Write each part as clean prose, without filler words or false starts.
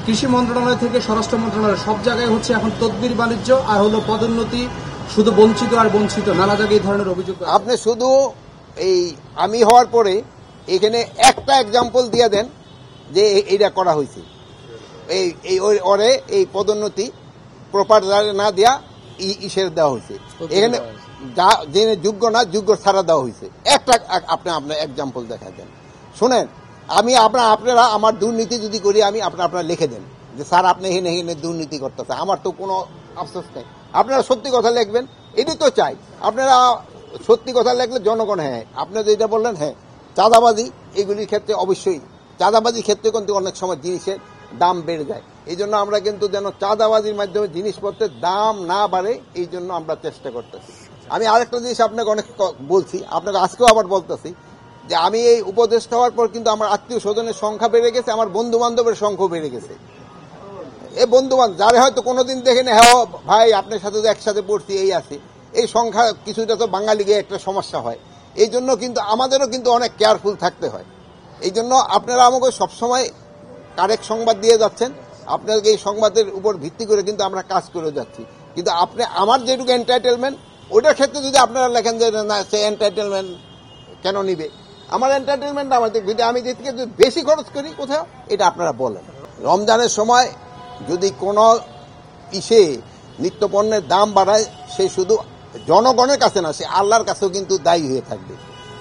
কৃষি মন্ত্রণালয় থেকে স্বরাষ্ট্র মন্ত্রণালয় সব জায়গায় হচ্ছে এখন তদবির বাণিজ্য আর হলো পদোন্নতি, শুধু বঞ্চিত আর বঞ্চিত, নানা জায়গায় এই ধরনের অভিযোগ। আপনি শুধু এই আমি হওয়ার পরে এখানে একটা এক্সাম্পল দিয়ে দেন যে এইটা করা হয়েছে, এই ওরে এই পদোন্নতি প্রপার না দেওয়া ইসের দেওয়া হয়েছে, এখানে যে যোগ্য না যোগ্য ছাড়া দেওয়া হয়েছে। একটা আপনার এক্সাম্পল দেখা দেন। শোনেন, আমি আপনারা আমার দুর্নীতি যদি করি আমি আপনারা লিখে দেন যে স্যার আপনি এখানে দুর্নীতি করতেছে, আমার তো কোনো আফসোস নেই। আপনারা সত্যি কথা লিখবেন, এটাই তো চাই। আপনারা সত্যি কথা লিখলে জনগণ হ্যাঁ, আপনারা যেটা বললেন হ্যাঁ, চাঁদাবাজি এগুলির ক্ষেত্রে অবশ্যই চাঁদাবাজির ক্ষেত্রে কিন্তু অনেক সময় জিনিসের দাম বেড়ে যায়। এই জন্য আমরা কিন্তু যেন চাঁদাবাজির মাধ্যমে জিনিসপত্রের দাম না বাড়ে, এই জন্য আমরা চেষ্টা করতেছি। আমি আরেকটা জিনিস আপনাকে অনেক বলছি, আপনাকে আজকেও আবার বলতেছি যে আমি এই উপদেষ্টা হওয়ার পর কিন্তু আমার আত্মীয় স্বজনের সংখ্যা বেড়ে গেছে, আমার বন্ধু বান্ধবের সংখ্যাও বেড়ে গেছে। এই বন্ধু বান্ধব যারা হয়তো কোনোদিন দেখেন হ্যাঁ ভাই আপনার সাথে তো একসাথে পড়ছি এই আছে, এই সংখ্যা কিছুটা তো বাঙালি গিয়ে একটা সমস্যা হয়। এই জন্য কিন্তু আমাদেরও কিন্তু অনেক কেয়ারফুল থাকতে হয়। এই জন্য আপনারা আমাকে সবসময় কারেক্ট সংবাদ দিয়ে যাচ্ছেন, আপনাদেরকে এই সংবাদের উপর ভিত্তি করে কিন্তু আমরা কাজ করে যাচ্ছি। কিন্তু আপনি আমার যেটুকু এন্টাইটেলমেন্ট ওইটার ক্ষেত্রে যদি আপনারা লেখেন যে না সে এন্টাইটেলমেন্ট কেন নিবে, আমার এন্টারটেনমেন্ট আমাদের আমি যে থেকে বেশি খরচ করি কোথাও এটা আপনারা বলেন। রমজানের সময় যদি কোনো নিত্যপণ্যের দাম বাড়ায় সে শুধু জনগণের কাছে না, সে আল্লাহর কাছেও কিন্তু দায়ী হয়ে থাকবে,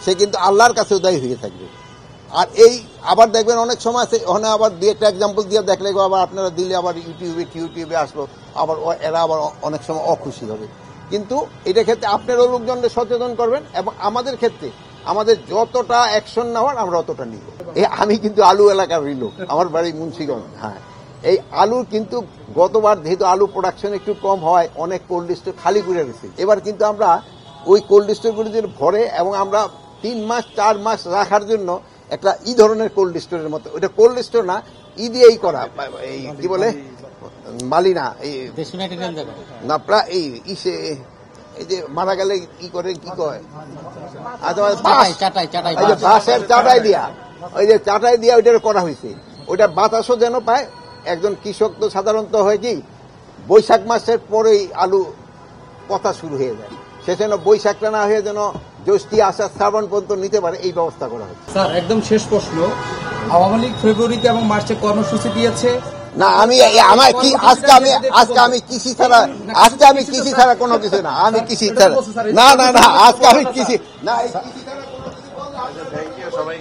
সে কিন্তু আল্লাহর কাছেও দায়ী হয়ে থাকবে। আর এই আবার দেখবেন অনেক সময় আছে ওখানে আবার দুই একটা এক্সাম্পল দিয়ে দেখলে আবার আপনারা দিলে আবার ইউটিউবে আসলো, আবার এরা আবার অনেক সময় অখুশি হবে। কিন্তু এটা ক্ষেত্রে আপনারও লোকজনদের সচেতন করবেন এবং আমাদের ক্ষেত্রে আমাদের যতটা অ্যাকশন নেওয়ার আমরা অতটা নিব। আমি কিন্তু আলু এলাকার লোক, আমার বাড়ি মুন্সিগঞ্জ। হ্যাঁ, এই আলুর কিন্তু গতবার যেহেতু আলু প্রোডাকশন একটু কম হয় অনেক কোল্ড স্টোর খালি করে গেছে। এবার কিন্তু আমরা ওই কোল্ড স্টোরগুলো যে ভরে এবং আমরা 3 মাস 4 মাস রাখার জন্য একটা ধরনের কোল্ড স্টোরের মতো, ওইটা কোল্ড স্টোর না, দিয়েই করা, এই কি বলে মালিনা এই না প্রায় এই যে মারা গেলে কি করে কি কয় বাঁশের চাটাই দিয়া, ওই যে চাটাই দিয়া ওইটা করা হয়েছে। ওইটা বাতাসও যেন পায়। একজন কৃষক তো সাধারণত হয় কি বৈশাখ মাসের পরেই আলু পচা শুরু হয়ে যায়, সে যেন বৈশাখটা না হয়ে যেন জ্যৈষ্ঠী আষাঢ় শ্রাবণ পর্যন্ত নিতে পারে, এই ব্যবস্থা করা হয়েছে। স্যার একদম শেষ প্রশ্ন, আওয়ামী লীগ ফেব্রুয়ারিতে এবং মার্চে কর্মসূচি দিয়েছে না, আমি আমার কি আজকে আমি কৃষি ছাড়া কোনো কিছু না, আমি কৃষি ছাড়া না আজকে আমি কৃষি না সবাই